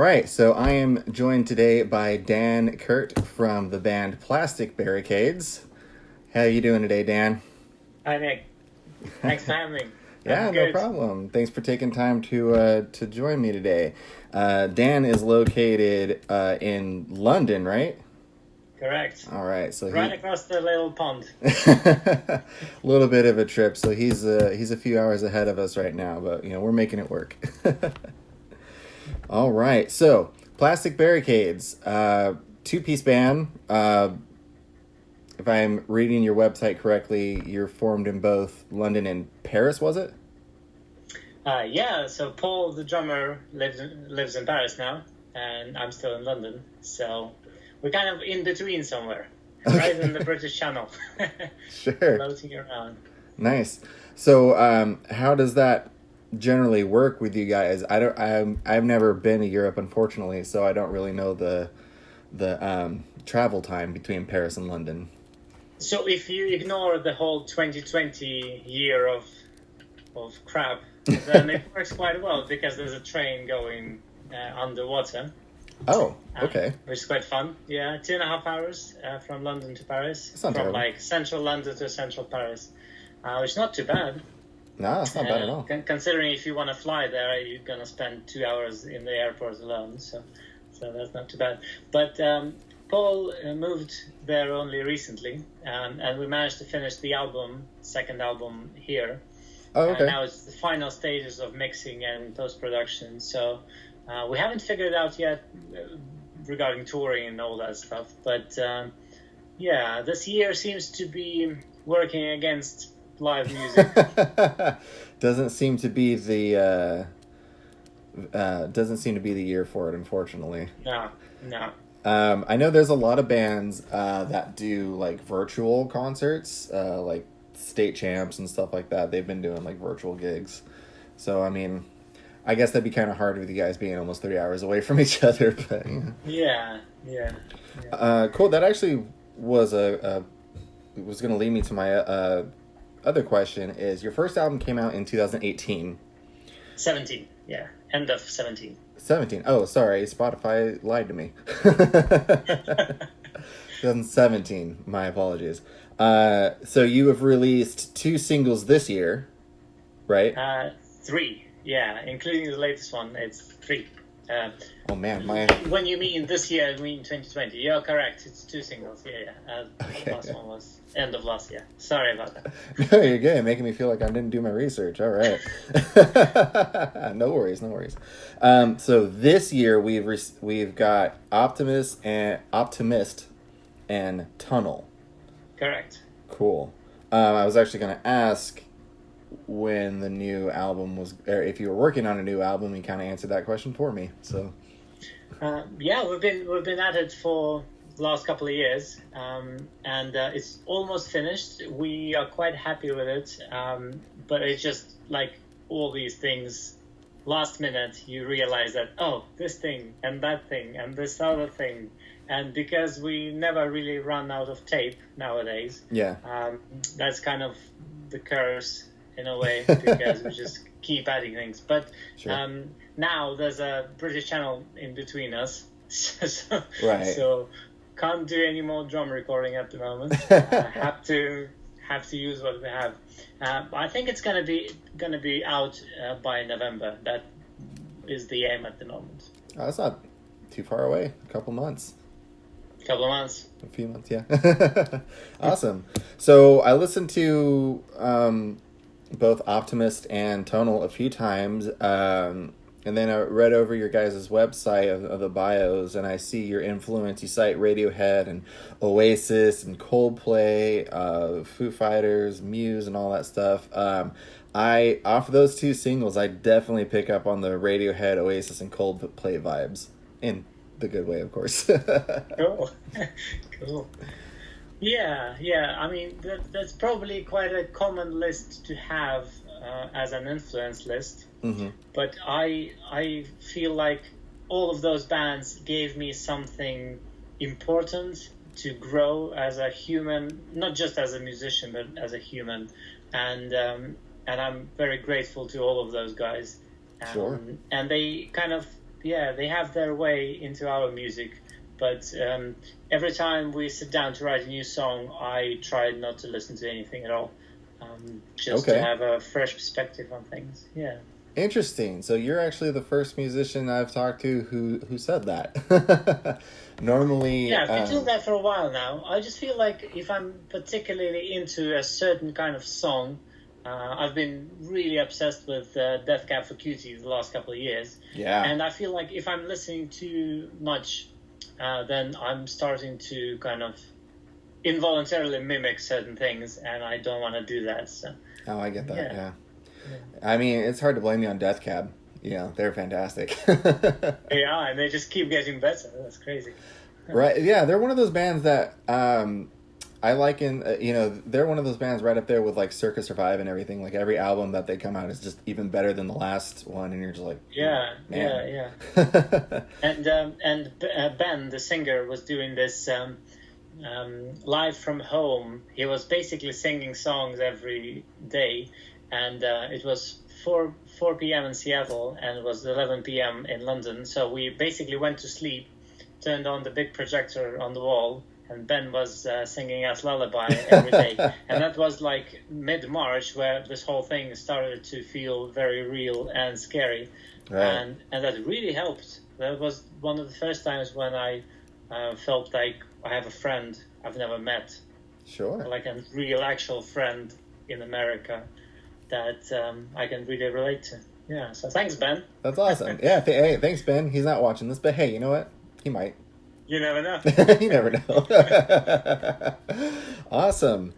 right, so I am joined today by Dan Kert from the band Plastic Barricades. How you doing today, Dan? Hi, Nick. Thanks for having me. Yeah, no problem. Thanks for taking time to join me today. Dan is located in London, right? Correct. All right, so right across the little pond. A little bit of a trip, so he's a few hours ahead of us right now, but we're making it work. All right, so Plastic Barricades, two-piece band. If I'm reading your website correctly, you're formed in both London and Paris, was it? Yeah, so Paul, the drummer, lives in Paris now, and I'm still in London. So we're kind of in between somewhere, okay. Right in the British Channel. Sure. Floating around. Nice. So how does that generally work with you guys? I've never been to Europe, unfortunately, so I don't really know the travel time between Paris and London. So if you ignore the whole 2020 year of crap, then it works quite well because there's a train going underwater. Oh, okay. Which is quite fun. Yeah, 2.5 hours from London to Paris. That's not from terrible. Like central London to central Paris, which is not too bad. No, it's not bad at all. Considering if you want to fly there, you're going to spend 2 hours in the airport alone. So that's not too bad. But Paul moved there only recently, and we managed to finish the second album here. Oh, okay. And now it's the final stages of mixing and post-production. So we haven't figured out yet regarding touring and all that stuff. But yeah, this year seems to be working against live music. Doesn't seem to be the year for it, unfortunately. No. I know there's a lot of bands that do like virtual concerts, like state champs and stuff like that. They've been doing like virtual gigs. So I mean, I guess that'd be kind of hard with you guys being almost 3 hours away from each other. But yeah. Cool. That actually was was going to lead me to my other question. Is your first album came out in 2018? 17. Yeah, end of 17. 17. Oh, sorry. Spotify lied to me. 2017. My apologies. So you have released 2 singles this year, right? 3. Yeah, including the latest one. It's 3. Oh man, when you mean this year, you mean 2020. You're correct. It's 2 singles. Yeah. Okay. Last one was end of last year. Sorry about that. No, you're good. Making me feel like I didn't do my research. All right. No worries. So this year we've got Optimist and Tunnel. Correct. Cool. I was actually going to ask when the new album was, or if you were working on a new album. You kind of answered that question for me. So. Yeah, we've been at it for the last couple of years, and it's almost finished. We are quite happy with it, but it's just like all these things. Last minute, you realize that this thing and that thing and this other thing, and because we never really run out of tape nowadays. Yeah. That's kind of the curse in a way because we just keep adding things. But sure. Now there's a British Channel in between us, right. So can't do any more drum recording at the moment. Have to use what we have. I think it's gonna be out by November. That is the aim at the moment. Oh, that's not too far away. A couple months. A few months, yeah. Awesome. So I listened to both Optimist and Tonal a few times, and then I read over your guys' website of the bios, and I see your influence. You cite Radiohead and Oasis and Coldplay, Foo Fighters, Muse, and all that stuff. Off of those 2 singles, I definitely pick up on the Radiohead, Oasis, and Coldplay vibes. In the good way, of course. Cool. Yeah. I mean, that's probably quite a common list to have as an influence list. Mm-hmm. But I feel like all of those bands gave me something important to grow as a human, not just as a musician, but as a human. And I'm very grateful to all of those guys. Sure. And they kind of they have their way into our music. But every time we sit down to write a new song, I try not to listen to anything at all, just to have a fresh perspective on things. Yeah. Interesting. So you're actually the first musician I've talked to who said that. Normally, yeah, I've been doing that for a while now. I just feel like if I'm particularly into a certain kind of song, I've been really obsessed with Death Cab for Cutie the last couple of years. Yeah. And I feel like if I'm listening too much, then I'm starting to kind of involuntarily mimic certain things, and I don't want to do that. So. Oh, I get that. Yeah. I mean, it's hard to blame you on Death Cab. You know, they're fantastic. They are, and they just keep getting better. That's crazy. Right? Yeah, they're one of those bands that I like. They're one of those bands right up there with like Circus Survive and everything. Like every album that they come out is just even better than the last one, and you're just like, yeah. And Ben, the singer, was doing this live from home. He was basically singing songs every day, and it was 4 p.m. in Seattle, and it was 11 p.m. in London. So we basically went to sleep, turned on the big projector on the wall, and Ben was singing us Lullaby every day. And that was like mid-March, where this whole thing started to feel very real and scary. Right. And that really helped. That was one of the first times when I felt like I have a friend I've never met. Sure. Like a real, actual friend in America that I can really relate to. Yeah, so thanks, Ben. That's awesome. Yeah, hey, thanks, Ben. He's not watching this, but hey, you know what? He might. You never know. You never know. Awesome.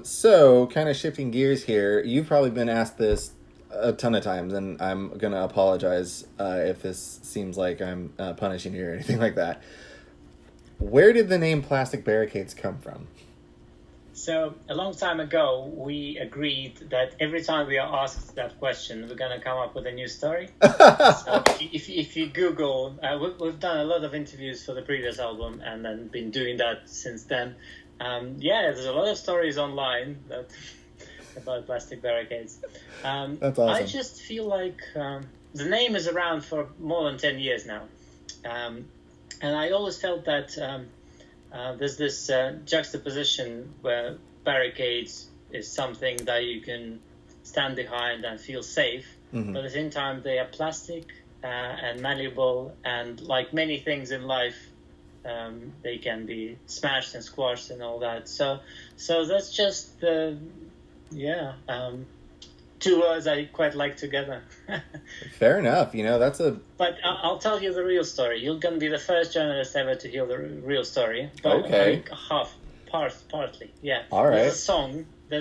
So, kind of shifting gears here, you've probably been asked this a ton of times, and I'm going to apologize if this seems like I'm punishing you or anything like that. Where did the name Plastic Barricades come from? So, a long time ago, we agreed that every time we are asked that question, we're going to come up with a new story. So if you Google, we've done a lot of interviews for the previous album and then been doing that since then. There's a lot of stories online about Plastic Barricades. That's awesome. I just feel like the name is around for more than 10 years now. And I always felt that there's this juxtaposition where barricades is something that you can stand behind and feel safe, but at the same time they are plastic and malleable, and like many things in life, they can be smashed and squashed and all that. So that's just the two words I quite like together. Fair enough. You know, that's a... But I'll tell you the real story. You're going to be the first journalist ever to hear the real story. But okay. Partly, yeah. All right. There's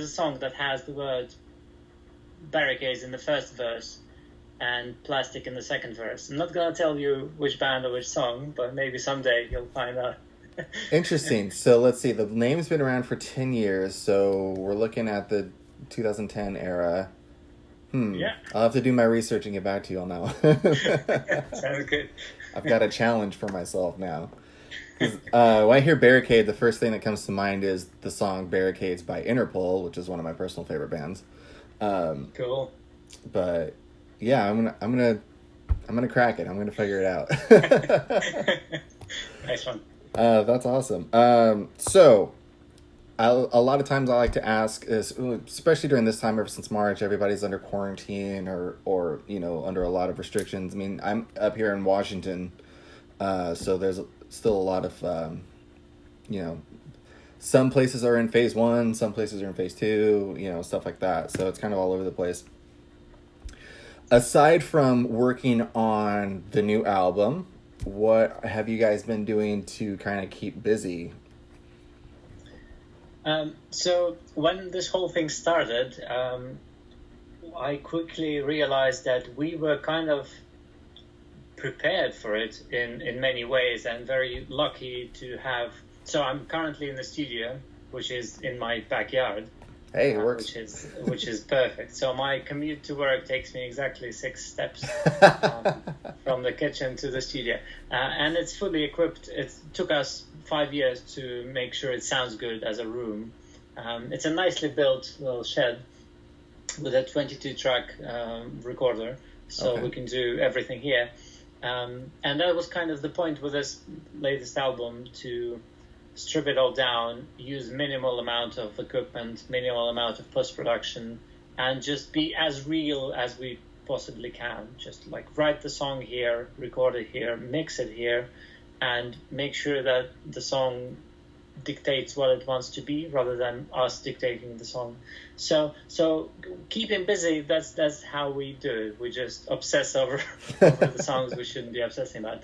a song that has the word barricades in the first verse and plastic in the second verse. I'm not going to tell you which band or which song, but maybe someday you'll find out. Interesting. So let's see. The name's been around for 10 years, so we're looking at the 2010 era. Yeah. I'll have to do my research and get back to you on that one. Sounds good. I've got a challenge for myself now. When I hear Barricade, the first thing that comes to mind is the song Barricades by Interpol, which is one of my personal favorite bands. Cool. But yeah, I'm gonna crack it. I'm gonna figure it out. Nice one. That's awesome. So a lot of times I like to ask, especially during this time, ever since March, everybody's under quarantine or under a lot of restrictions. I mean, I'm up here in Washington, so there's still a lot of, some places are in phase 1, some places are in phase 2, stuff like that. So it's kind of all over the place. Aside from working on the new album, what have you guys been doing to kind of keep busy? So when this whole thing started, I quickly realized that we were kind of prepared for it in many ways, and very lucky to have. So I'm currently in the studio, which is in my backyard. Hey, it works. Which is perfect. So my commute to work takes me exactly 6 steps from the kitchen to the studio, and it's fully equipped. It took us 5 years to make sure it sounds good as a room. It's a nicely built little shed with a 22-track recorder, so we can do everything here. And that was kind of the point with this latest album, to strip it all down, use minimal amount of equipment, minimal amount of post-production, and just be as real as we possibly can. Just like write the song here, record it here, mix it here, and make sure that the song dictates what it wants to be rather than us dictating the song. So keeping busy, that's how we do it. We just obsess over the songs we shouldn't be obsessing about.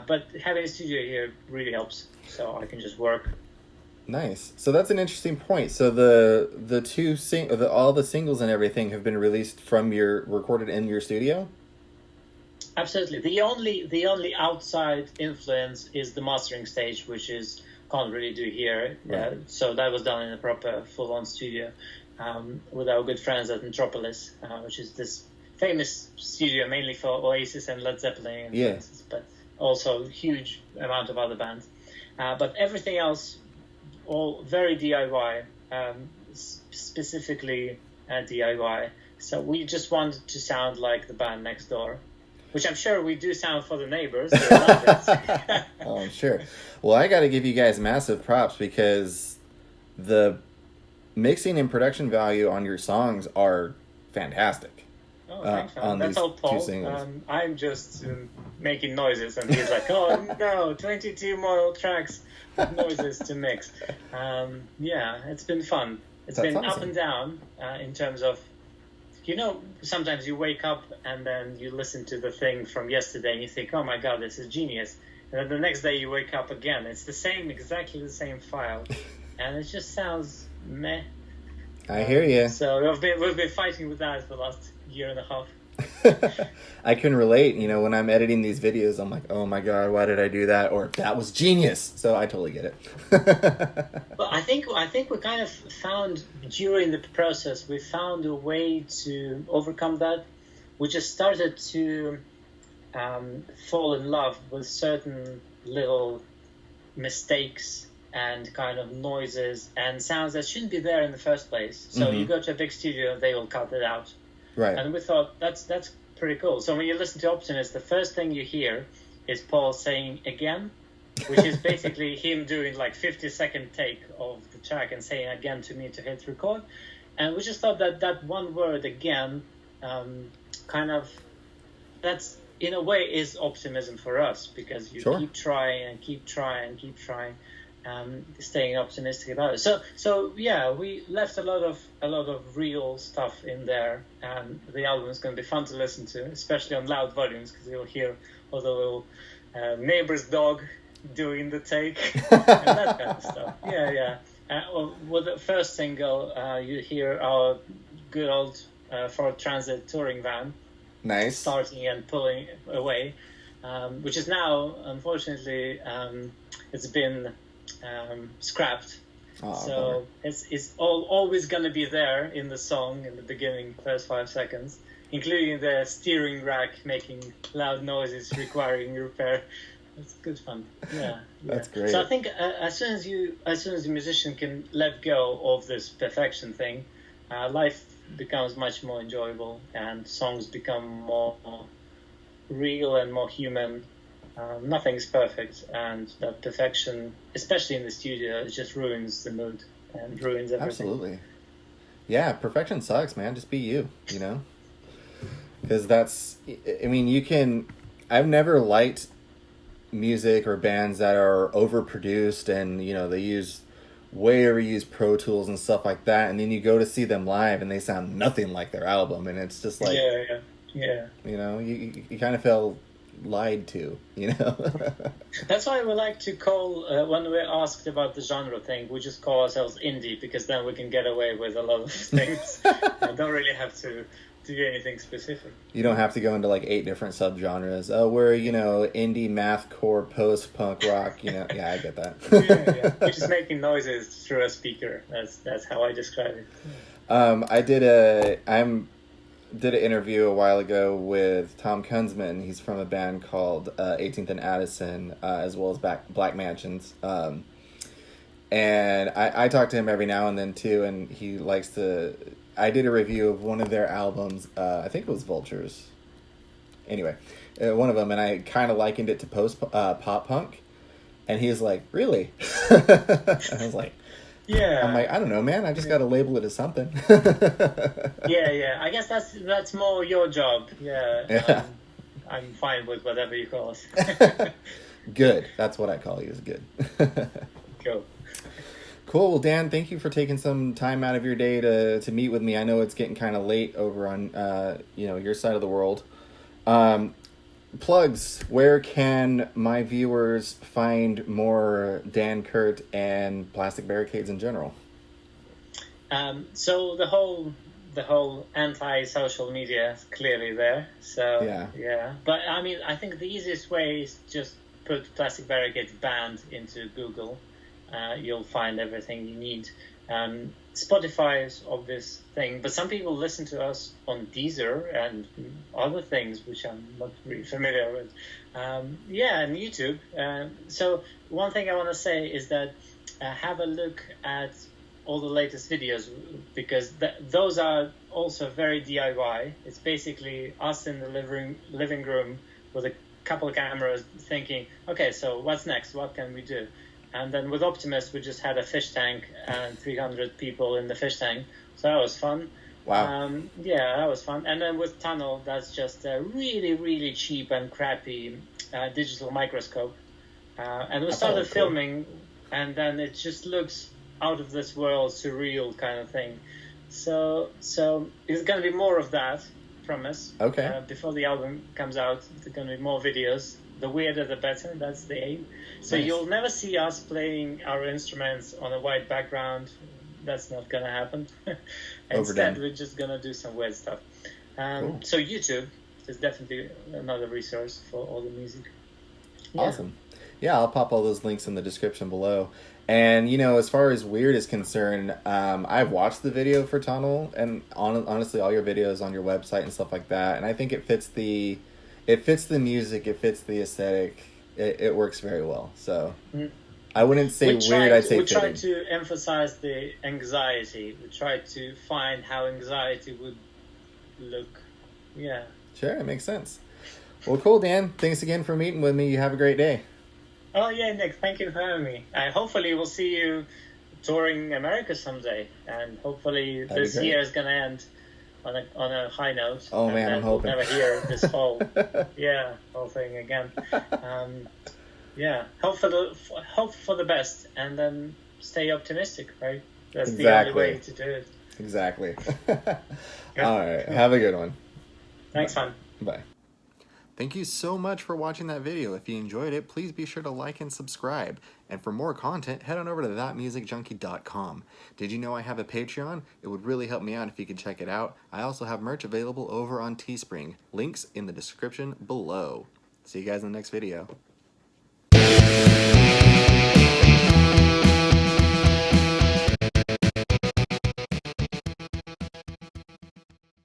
But having a studio here really helps, so I can just work. Nice. So that's an interesting point. So all the singles and everything have been released recorded in your studio? Absolutely. The only outside influence is the mastering stage, which can't really do here. Right. So that was done in a proper full-on studio with our good friends at Metropolis, which is this famous studio mainly for Oasis and Led Zeppelin influences, but also huge amount of other bands. But everything else, all very DIY, specifically DIY. So we just wanted to sound like the band next door, which I'm sure we do sound for the neighbors. They love it. Oh, I'm sure. Well, I got to give you guys massive props, because the mixing and production value on your songs are fantastic. Oh, thanks, man. On That's these all, Paul. 2 singles. I'm just making noises, and he's like, "Oh no, 22 more tracks with noises to mix." It's been fun. It's That's been awesome. up and down in terms of, sometimes you wake up and then you listen to the thing from yesterday and you think, "Oh my God, this is genius." And then the next day you wake up again. It's exactly the same file, and it just sounds meh. I hear you. So we've been fighting with that for the last year and a half. I can relate. When I'm editing these videos, I'm like, "Oh my God, why did I do that?" Or "That was genius." So I totally get it. But I think we kind of found during the process, we found a way to overcome that. We just started to fall in love with certain little mistakes and kind of noises and sounds that shouldn't be there in the first place. So you go to a big studio, they will cut it out. Right. And we thought that's pretty cool. So when you listen to Optimist, the first thing you hear is Paul saying "again," which is basically him doing like 50-second take of the track and saying "again" to me to hit record. And we just thought that one word "again" that's in a way is optimism for us, because you Sure. keep trying and keep trying and keep trying. Staying optimistic about it. So we left a lot of real stuff in there, and the album is going to be fun to listen to, especially on loud volumes, because you'll hear all the little neighbor's dog doing the take and that kind of stuff. With the first single, you hear our good old Ford Transit touring van, Nice. starting and pulling away, which is now, unfortunately, it's been scrapped. So it's always going to be there in the song in the beginning, first 5 seconds, including the steering rack making loud noises requiring repair. It's good fun. Yeah. That's great. So I think as soon as the musician can let go of this perfection thing, life becomes much more enjoyable, and songs become more real and more human. Nothing's perfect, and that perfection, especially in the studio, it just ruins the mood and ruins everything. Absolutely. Yeah, perfection sucks, man. Just be you, Because I've never liked music or bands that are overproduced and, they use way overused Pro Tools and stuff like that, and then you go to see them live and they sound nothing like their album, and it's just like... Yeah. You kind of feel lied to, That's why we like to call, when we're asked about the genre thing, we just call ourselves indie, because then we can get away with a lot of things. I don't really have to do anything specific. You don't have to go into like 8 different subgenres. Oh, we're, indie, mathcore, post-punk rock, Yeah, I get that. Yeah. We're just making noises through a speaker. That's how I describe it. I did an interview a while ago with Tom Kunsman. He's from a band called 18th and Addison, as well as Black Mansions. And I talk to him every now and then too, and he likes to... I did a review of one of their albums, I think it was Vultures. Anyway, one of them, and I kind of likened it to post pop punk, and he's like, "Really?" I was like, Yeah. I'm like, I don't know, man. I just got to label it as something. Yeah. I guess that's more your job. Yeah. Yeah. I'm fine with whatever you call us. Good. That's what I call you. Is good. Cool. Cool. Well, Dan, thank you for taking some time out of your day to meet with me. I know it's getting kind of late over on your side of the world. Plugs. Where can my viewers find more Dan Kert and Plastic Barricades in general? So the whole anti-social media is clearly there. So yeah. But I mean, I think the easiest way is just put Plastic Barricades band into Google. You'll find everything you need. Spotify is obvious thing, but some people listen to us on Deezer and other things which I'm not really familiar with. And YouTube. So one thing I want to say is that have a look at all the latest videos, because those are also very DIY. It's basically us in the living room with a couple of cameras thinking, okay, so what's next? What can we do? And then with Optimist, we just had a fish tank and 300 people in the fish tank. So that was fun. Wow. That was fun. And then with Tunnel, that's just a really, really cheap and crappy digital microscope. And we started filming, and then it just looks out of this world, surreal kind of thing. So it's going to be more of that from us. Okay. Before the album comes out, there's going to be more videos. The weirder, the better. That's the aim. So nice. You'll never see us playing our instruments on a white background. That's not going to happen. Instead, we're just going to do some weird stuff. Cool. So YouTube is definitely another resource for all the music. Yeah. Awesome. Yeah, I'll pop all those links in the description below. And, as far as weird is concerned, I've watched the video for Tunnel, and honestly, all your videos on your website and stuff like that. And I think it fits the music, it fits the aesthetic. It works very well. So I wouldn't say weird, I'd say we fitting. We try to emphasize the anxiety. We try to find how anxiety would look. Yeah. Sure, it makes sense. Well, cool, Dan. Thanks again for meeting with me. You have a great day. Oh, yeah, Nick. Thank you for having me. Hopefully we'll see you touring America someday. And hopefully this year is going to end on a high note. Oh, man, I'm hoping. We'll never hear this whole thing again. Hope for the best, and then stay optimistic, right? That's the only way to do it. Exactly. All right. Have a good one. Thanks, man. Bye. Thank you so much for watching that video. If you enjoyed it, please be sure to like and subscribe. And for more content, head on over to thatmusicjunkie.com. Did you know I have a Patreon? It would really help me out if you could check it out. I also have merch available over on Teespring. Links in the description below. See you guys in the next video.